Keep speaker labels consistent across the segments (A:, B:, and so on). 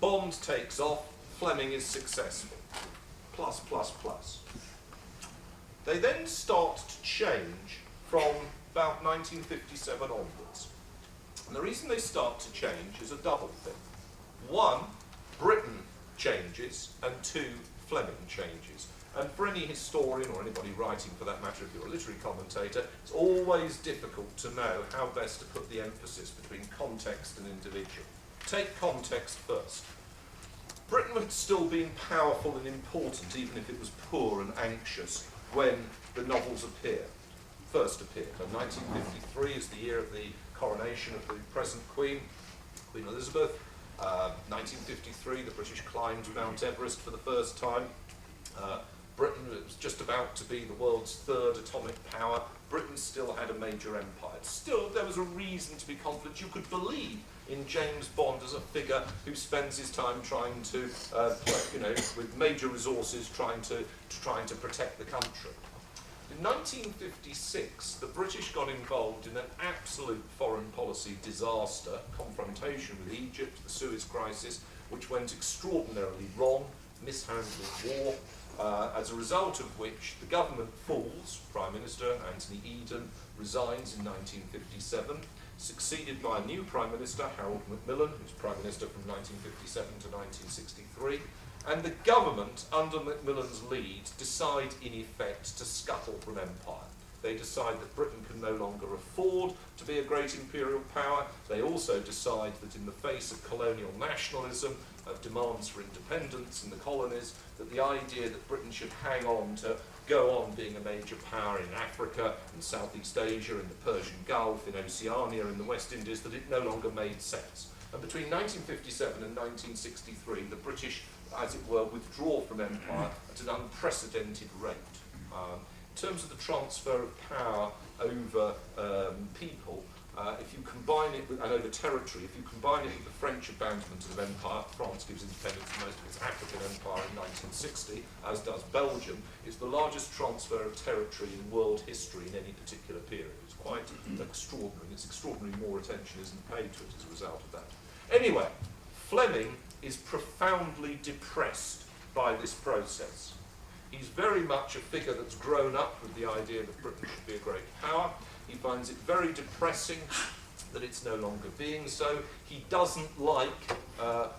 A: Bond takes off, Fleming is successful. Plus, plus, plus. They then start to change from about 1957 onwards. And the reason they start to change is a double thing. One, Britain changes, and two, Fleming changes. And for any historian, or anybody writing for that matter, if you're a literary commentator, it's always difficult to know how best to put the emphasis between context and individual. Take context first. Britain had still been powerful and important, even if it was poor and anxious, when the novels first appeared. And 1953 is the year of the coronation of the present Queen, Queen Elizabeth. 1953, the British climbed Mount Everest for the first time. Britain was just about to be the world's third atomic power. Britain still had a major empire. Still, there was a reason to be confident. You could believe in James Bond as a figure who spends his time trying to, with major resources, trying to protect the country. In 1956, the British got involved in an absolute foreign policy disaster, confrontation with Egypt, the Suez Crisis, which went extraordinarily wrong, mishandled war, as a result of which the government falls. Prime Minister Anthony Eden resigns in 1957, succeeded by a new Prime Minister, Harold Macmillan, who was Prime Minister from 1957 to 1963. And the government, under Macmillan's lead, decide in effect to scuttle from empire. They decide that Britain can no longer afford to be a great imperial power. They also decide that in the face of colonial nationalism, of demands for independence in the colonies, that the idea that Britain should hang on to go on being a major power in Africa, in Southeast Asia, in the Persian Gulf, in Oceania, in the West Indies, that it no longer made sense. And between 1957 and 1963, the British, as it were, withdraw from empire at an unprecedented rate. In terms of the transfer of power over people, if you combine it with, and over territory, if you combine it with the French abandonment of empire, France gives independence to most of its African empire in 1960, as does Belgium. It's the largest transfer of territory in world history in any particular period. It's quite extraordinary, and it's extraordinary more attention isn't paid to it as a result of that. Anyway, Fleming is profoundly depressed by this process. He's very much a figure that's grown up with the idea that Britain should be a great power. He finds it very depressing that it's no longer being so. He doesn't like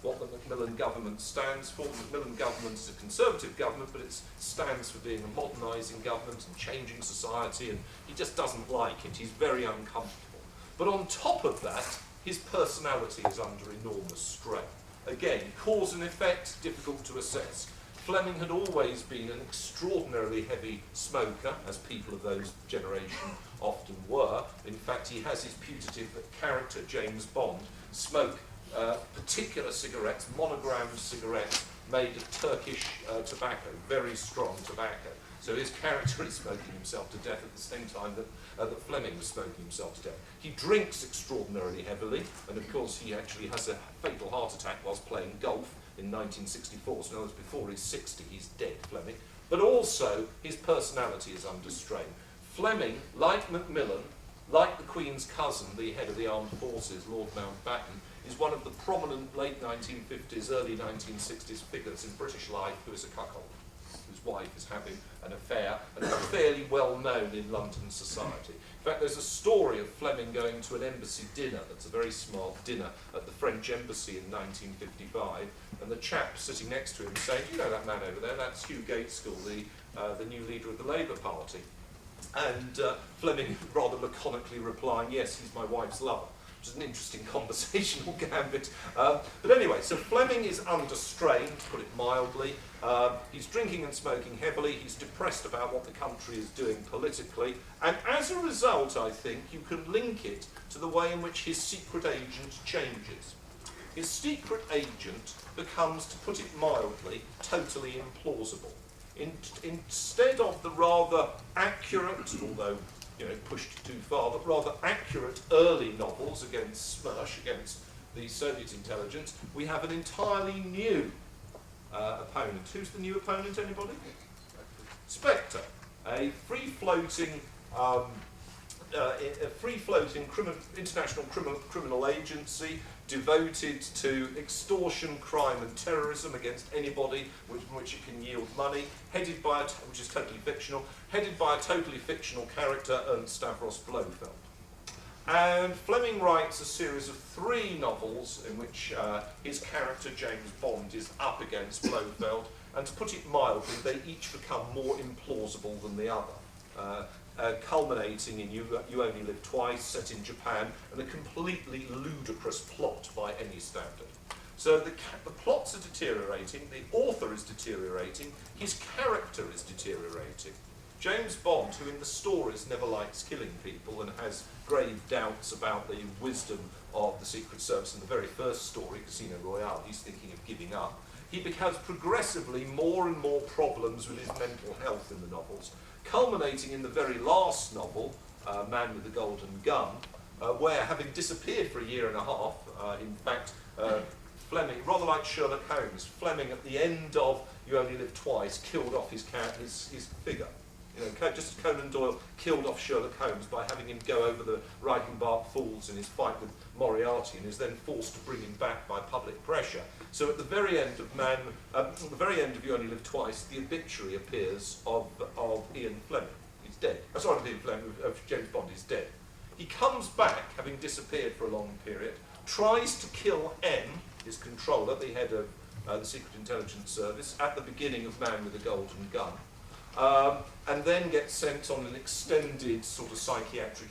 A: what the Macmillan government stands for. The Macmillan government is a conservative government, but it stands for being a modernising government and changing society, and he just doesn't like it. He's very uncomfortable. But on top of that, his personality is under enormous strain. Again, cause and effect, difficult to assess. Fleming had always been an extraordinarily heavy smoker, as people of those generation often were. In fact, he has his putative character, James Bond, smoke particular cigarettes, monogrammed cigarettes made of Turkish tobacco, very strong tobacco. So his character is smoking himself to death at the same time that Fleming was smoking himself to death. He drinks extraordinarily heavily, and of course he actually has a fatal heart attack whilst playing golf in 1964, so in other words, before he's 60, he's dead, Fleming. But also, his personality is under strain. Fleming, like Macmillan, like the Queen's cousin, the head of the armed forces, Lord Mountbatten, is one of the prominent late 1950s, early 1960s figures in British life who is a cuckold, whose wife is having an affair, and is fairly well known in London society. In fact, there's a story of Fleming going to an embassy dinner, that's a very smart dinner, at the French embassy in 1955, and the chap sitting next to him saying, "You know that man over there, that's Hugh Gaitskell, the new leader of the Labour Party." And Fleming rather laconically replying, "Yes, he's my wife's lover," which is an interesting conversational gambit. But anyway, so Fleming is under strain, to put it mildly. He's drinking and smoking heavily. He's depressed about what the country is doing politically. And as a result, I think, you can link it to the way in which his secret agent changes. His secret agent becomes, to put it mildly, totally implausible. Instead of the rather accurate, although pushed too far, but rather accurate early novels against Smersh, against the Soviet intelligence, we have an entirely new opponent. Who's the new opponent, anybody? Spectre, a free-floating international criminal agency devoted to extortion, crime and terrorism against anybody from which it can yield money, headed by which is totally fictional, headed by a totally fictional character, Ernst Stavros Blofeld. And Fleming writes a series of 3 novels in which his character James Bond is up against Blofeld, and to put it mildly, they each become more implausible than the other. Culminating in You Only Live Twice, set in Japan, and a completely ludicrous plot by any standard. So the plots are deteriorating, the author is deteriorating, his character is deteriorating. James Bond, who in the stories never likes killing people and has grave doubts about the wisdom of the Secret Service in the very first story, Casino Royale, he's thinking of giving up. He becomes progressively more and more problems with his mental health in the novels, culminating in the very last novel, Man with the Golden Gun, where, having disappeared for a year and a half, in fact, Fleming, rather like Sherlock Holmes, Fleming at the end of You Only Live Twice killed off his figure. You know, just as Conan Doyle killed off Sherlock Holmes by having him go over the Reichenbach Falls in his fight with Moriarty, and is then forced to bring him back by public pressure. So at the very end of You Only Live Twice, the obituary appears of Ian Fleming. He's dead. Sorry, not Ian Fleming, of James Bond. He's dead. He comes back, having disappeared for a long period, tries to kill M, his controller, the head of the Secret Intelligence Service, at the beginning of Man with the Golden Gun. And then gets sent on an extended sort of psychiatric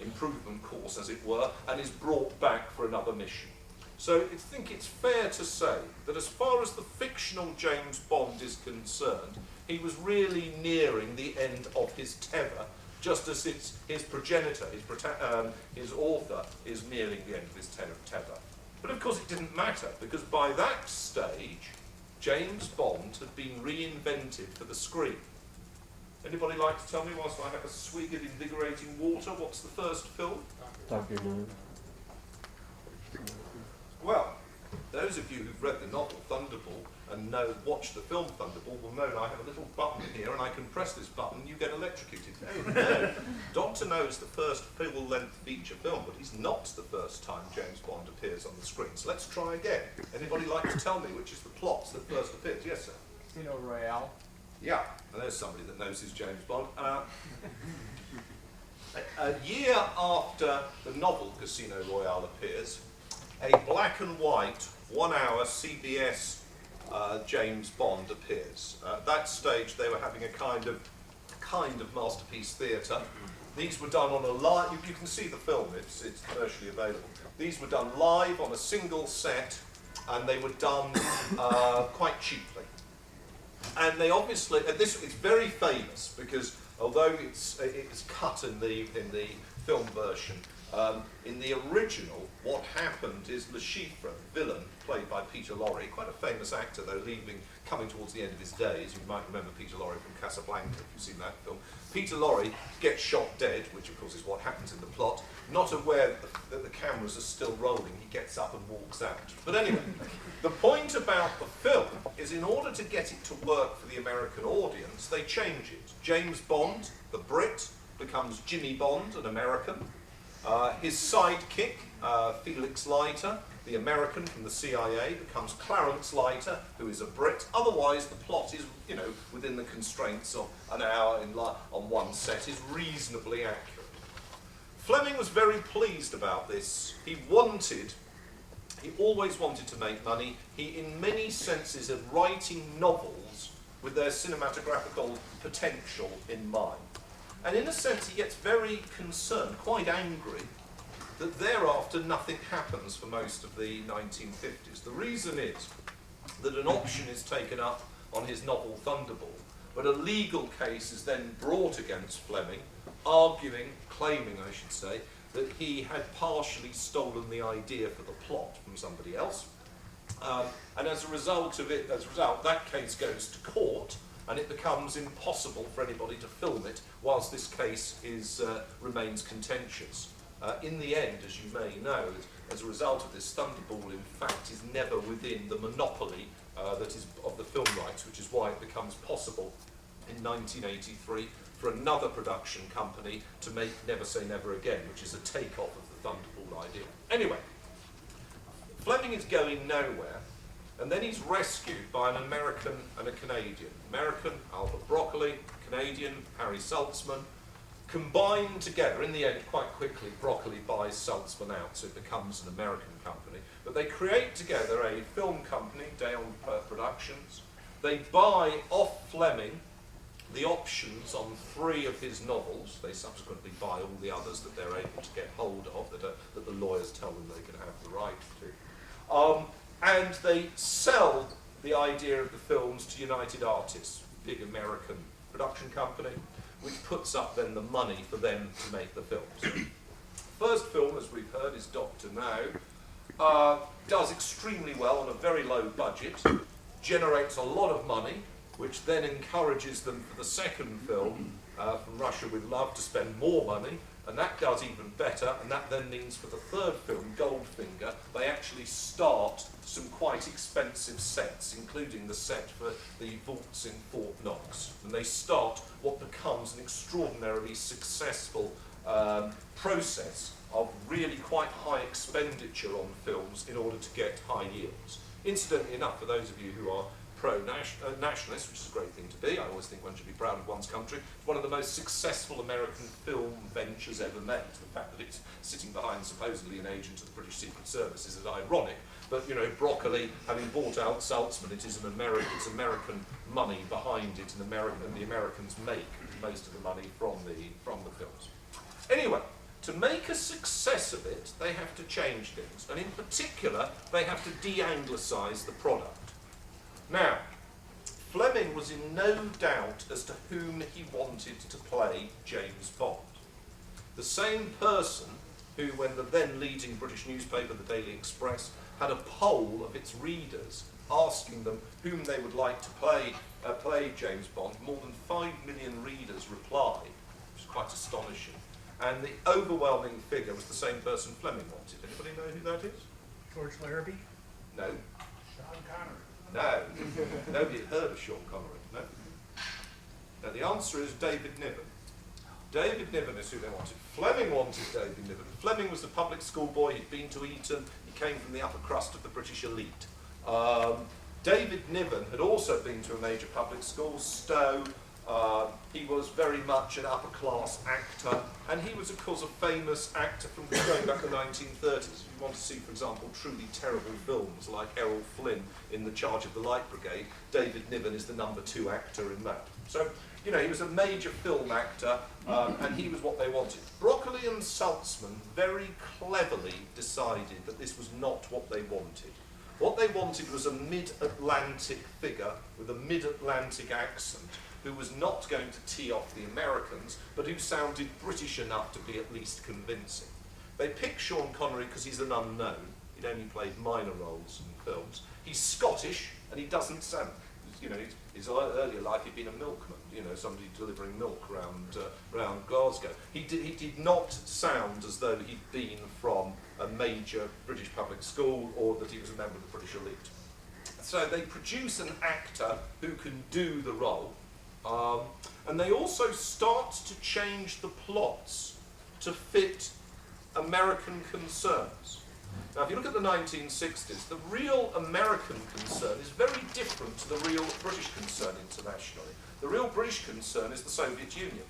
A: improvement course, as it were, and is brought back for another mission. So I think it's fair to say that as far as the fictional James Bond is concerned, he was really nearing the end of his tether, just as his progenitor, his author, is nearing the end of his tether. But of course it didn't matter, because by that stage, James Bond had been reinvented for the screen. Anybody like to tell me, whilst I have a swig of invigorating water, what's the first film? Well, those of you who've read the novel Thunderball and watched the film Thunderball will know that I have a little button here, and I can press this button and you get electrocuted. Oh no! Doctor No's the first full-length feature film, but he's not the first time James Bond appears on the screen. So let's try again. Anybody like to tell me which is the plot that first appears? Yes, sir?
B: Casino Royale.
A: Yeah, and there's somebody that knows his James Bond. A year after the novel Casino Royale appears, a black and white 1-hour CBS James Bond appears. At that stage, they were having a kind of masterpiece theatre. These were done on a live. You can see the film; it's commercially available. These were done live on a single set, and they were done quite cheaply. And they obviously, it's very famous because although it's cut in the film version, in the original, what happened is Le Chiffre, the villain, played by Peter Lorre, quite a famous actor though, coming towards the end of his days. You might remember Peter Lorre from Casablanca, if you've seen that film. Peter Lorre gets shot dead, which of course is what happens in the plot. Not aware that the cameras are still rolling, he gets up and walks out. But anyway, the point about the film is in order to get it to work for the American audience, they change it. James Bond, the Brit, becomes Jimmy Bond, an American. His sidekick, Felix Leiter, the American from the CIA, becomes Clarence Leiter, who is a Brit. Otherwise, the plot is, within the constraints of an hour on one set, is reasonably accurate. Fleming was very pleased about this. He always wanted to make money. He, in many senses, is writing novels with their cinematographical potential in mind. And in a sense, he gets very concerned, quite angry, that thereafter nothing happens for most of the 1950s. The reason is that an option is taken up on his novel Thunderball, but a legal case is then brought against Fleming, claiming, I should say, that he had partially stolen the idea for the plot from somebody else. And as a result, that case goes to court, and it becomes impossible for anybody to film it whilst this case remains contentious. In the end, as you may know, as a result of this, Thunderball, in fact, is never within the monopoly that is of the film rights, which is why it becomes possible in 1983 for another production company to make Never Say Never Again, which is a takeoff of the Thunderball idea. Anyway, Fleming is going nowhere, and then he's rescued by an American and a Canadian. American, Albert Broccoli, Canadian, Harry Saltzman, combined together. In the end, quite quickly, Broccoli buys Saltzman out, so it becomes an American company. But they create together a film company, Dale Productions. They buy off Fleming the options on 3 of his novels. They subsequently buy all the others that they're able to get hold of, that the lawyers tell them they can have the right to. And they sell the idea of the films to United Artists, big American production company, which puts up then the money for them to make the films. First film, as we've heard, is Dr. No. Does extremely well on a very low budget, generates a lot of money, which then encourages them for the second film, From Russia with Love, to spend more money, and that does even better, and that then means for the third film, Goldfinger, they actually start some quite expensive sets, including the set for the vaults in Fort Knox. And they start what becomes an extraordinarily successful process of really quite high expenditure on films in order to get high yields. Incidentally enough, for those of you who are pro-nationalist, which is a great thing to be. I always think one should be proud of one's country. It's one of the most successful American film ventures ever made. The fact that it's sitting behind supposedly an agent of the British Secret Service is ironic, but you know, Broccoli, having bought out Saltzman, it's American money behind it, and the Americans make most of the money from the films. Anyway, to make a success of it, they have to change things, and in particular, they have to de-Anglicise the product. Now, Fleming was in no doubt as to whom he wanted to play James Bond. The same person who, when the then leading British newspaper, the Daily Express, had a poll of its readers asking them whom they would like to play James Bond, more than 5 million readers replied, which is quite astonishing. And the overwhelming figure was the same person Fleming wanted. Anybody know who that is?
B: George Larrabee?
A: No.
B: Sean Connery?
A: No. Nobody had heard of Sean Connery. No. Now the answer is David Niven. David Niven is who they wanted. Fleming wanted David Niven. Fleming was a public school boy. He'd been to Eton. He came from the upper crust of the British elite. David Niven had also been to a major public school, Stowe. He was very much an upper-class actor, and he was, of course, a famous actor from going back to the 1930s. If you want to see, for example, truly terrible films like Errol Flynn in The Charge of the Light Brigade, David Niven is the number 2 actor in that. So, you know, he was a major film actor, and he was what they wanted. Broccoli and Saltzman very cleverly decided that this was not what they wanted. What they wanted was a mid-Atlantic figure with a mid-Atlantic accent, who was not going to tee off the Americans, but who sounded British enough to be at least convincing. They picked Sean Connery because he's an unknown. He'd only played minor roles in films. He's Scottish, and he doesn't sound, you know, his earlier life he'd been a milkman, you know, somebody delivering milk around Glasgow. He did not sound as though he'd been from a major British public school or that he was a member of the British elite. So they produce an actor who can do the role. And they also start to change the plots to fit American concerns. Now, if you look at the 1960s, the real American concern is very different to the real British concern internationally. The real British concern is the Soviet Union.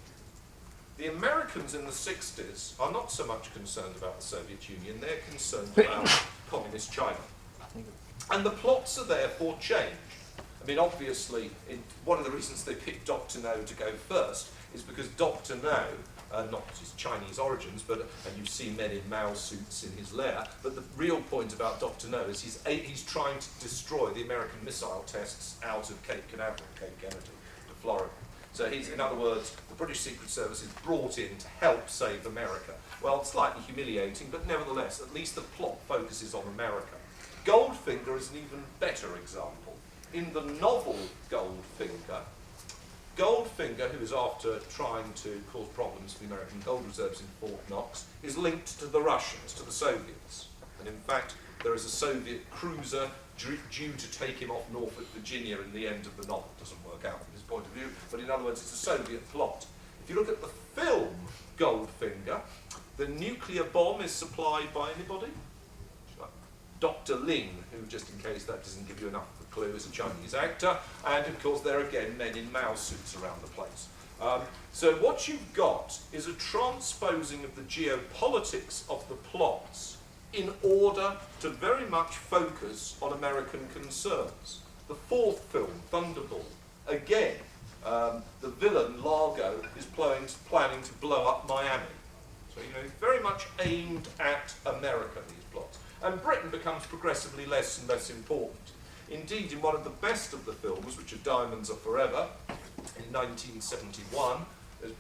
A: The Americans in the 60s are not so much concerned about the Soviet Union, they're concerned about communist China. And the plots are therefore changed. I mean, obviously, one of the reasons they picked Dr. No to go first is because Dr. No, not his Chinese origins, and you see men in Mao suits in his lair, but the real point about Dr. No is he's trying to destroy the American missile tests out of Cape Canaveral, Cape Kennedy, to Florida. So he's, in other words, the British Secret Service is brought in to help save America. Well, it's slightly humiliating, but nevertheless, at least the plot focuses on America. Goldfinger is an even better example. In the novel Goldfinger, who is after trying to cause problems for the American gold reserves in Fort Knox, is linked to the Russians, to the Soviets. And in fact, there is a Soviet cruiser due to take him off Norfolk, Virginia in the end of the novel. It doesn't work out from his point of view, but in other words, it's a Soviet plot. If you look at the film Goldfinger, the nuclear bomb is supplied by anybody? Dr. Ling, who, just in case that doesn't give you enough of a clue, is a Chinese actor, and of course there are again men in Mao suits around the place. So what you've got is a transposing of the geopolitics of the plots in order to very much focus on American concerns. The fourth film, Thunderball, again, the villain, Largo, is planning to blow up Miami. So, very much aimed at America, these plots. And Britain becomes progressively less and less important. Indeed, in one of the best of the films, which are Diamonds Are Forever, in 1971,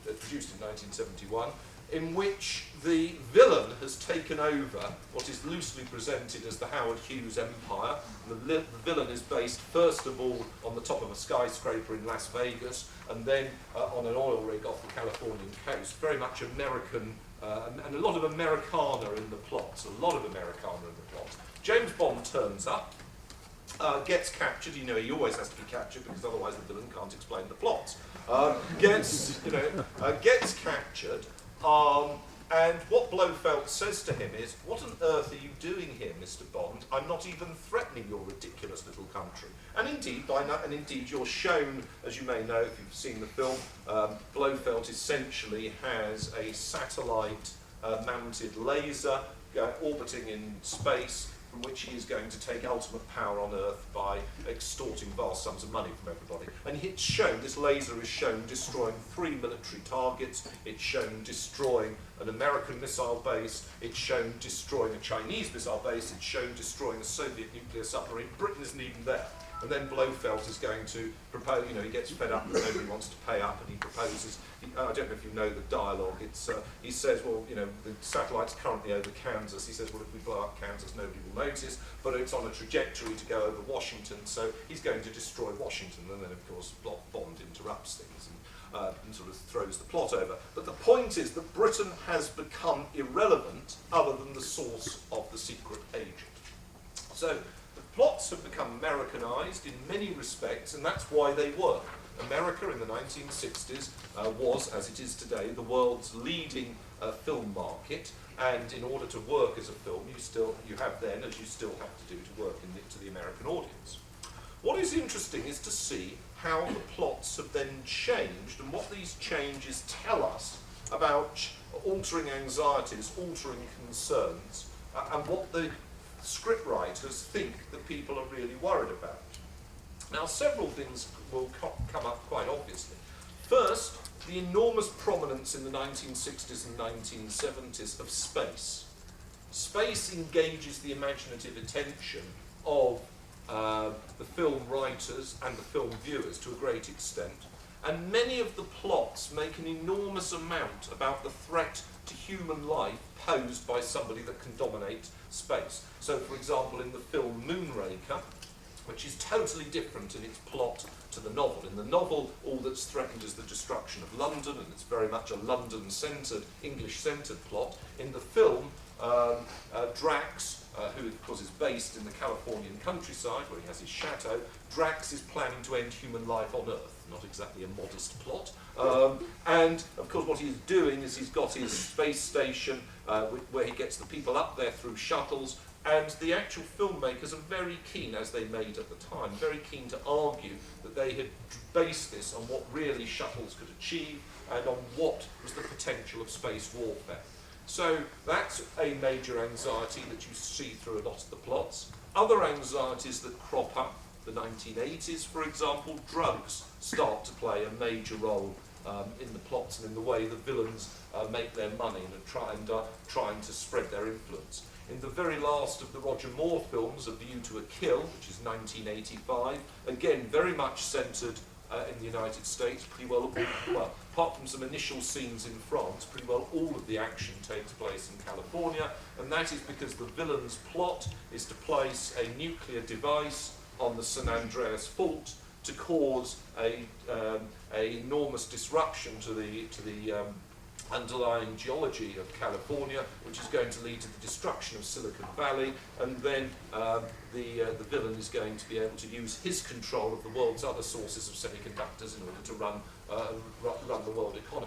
A: produced in 1971, in which the villain has taken over what is loosely presented as the Howard Hughes empire. The villain is based, first of all, on the top of a skyscraper in Las Vegas, and then on an oil rig off the Californian coast. Very much American, and a lot of Americana in the plots, James Bond turns up, gets captured. He always has to be captured because otherwise the villain can't explain the plot. Gets captured, and what Blofeld says to him is, "What on earth are you doing here, Mr. Bond? I'm not even threatening your ridiculous little country." And indeed, you're shown, as you may know if you've seen the film, Blofeld essentially has a satellite-mounted laser orbiting in space, from which he is going to take ultimate power on Earth by extorting vast sums of money from everybody. And it's shown, this laser is shown destroying 3 military targets, it's shown destroying an American missile base, it's shown destroying a Chinese missile base, it's shown destroying a Soviet nuclear submarine. Britain isn't even there. And then Blofeld is going to propose, he gets fed up that nobody wants to pay up, and he proposes, I don't know if you know the dialogue, he says, well, the satellite's currently over Kansas. He says, well, if we blow up Kansas, nobody will notice, but it's on a trajectory to go over Washington, so he's going to destroy Washington. And then, of course, Bond interrupts things and sort of throws the plot over. But the point is that Britain has become irrelevant other than the source of the secret agent. So the plots have become Americanized in many respects, and that's why they work. America in the 1960s was, as it is today, the world's leading film market, and in order to work as a film, you have to do to work to the American audience. What is interesting is to see how the plots have then changed, and what these changes tell us about altering anxieties, altering concerns, and what the scriptwriters think that people are really worried about. Now, several things will come up quite obviously. First, the enormous prominence in the 1960s and 1970s of space. Space engages the imaginative attention of the film writers and the film viewers to a great extent, and many of the plots make an enormous amount about the threat to human life posed by somebody that can dominate space. So, for example, in the film Moonraker, which is totally different in its plot to the novel. In the novel, all that's threatened is the destruction of London, and it's very much a London-centred, English-centred plot. In the film, Drax, who of course is based in the Californian countryside, where he has his chateau, Drax is planning to end human life on Earth. Not exactly a modest plot. And of course what he's doing is he's got his space station where he gets the people up there through shuttles, and the actual filmmakers are very keen, as they made at the time, very keen to argue that they had based this on what really shuttles could achieve and on what was the potential of space warfare. So that's a major anxiety that you see through a lot of the plots. Other anxieties that crop up, the 1980s, for example, drugs start to play a major role in the plots and in the way the villains make their money and trying to spread their influence. In the very last of the Roger Moore films, A View to a Kill, which is 1985, again very much centred in the United States, pretty well, apart from some initial scenes in France, pretty well all of the action takes place in California, and that is because the villain's plot is to place a nuclear device on the San Andreas Fault to cause a enormous disruption to the underlying geology of California, which is going to lead to the destruction of Silicon Valley, and then the villain is going to be able to use his control of the world's other sources of semiconductors in order to run the world economy.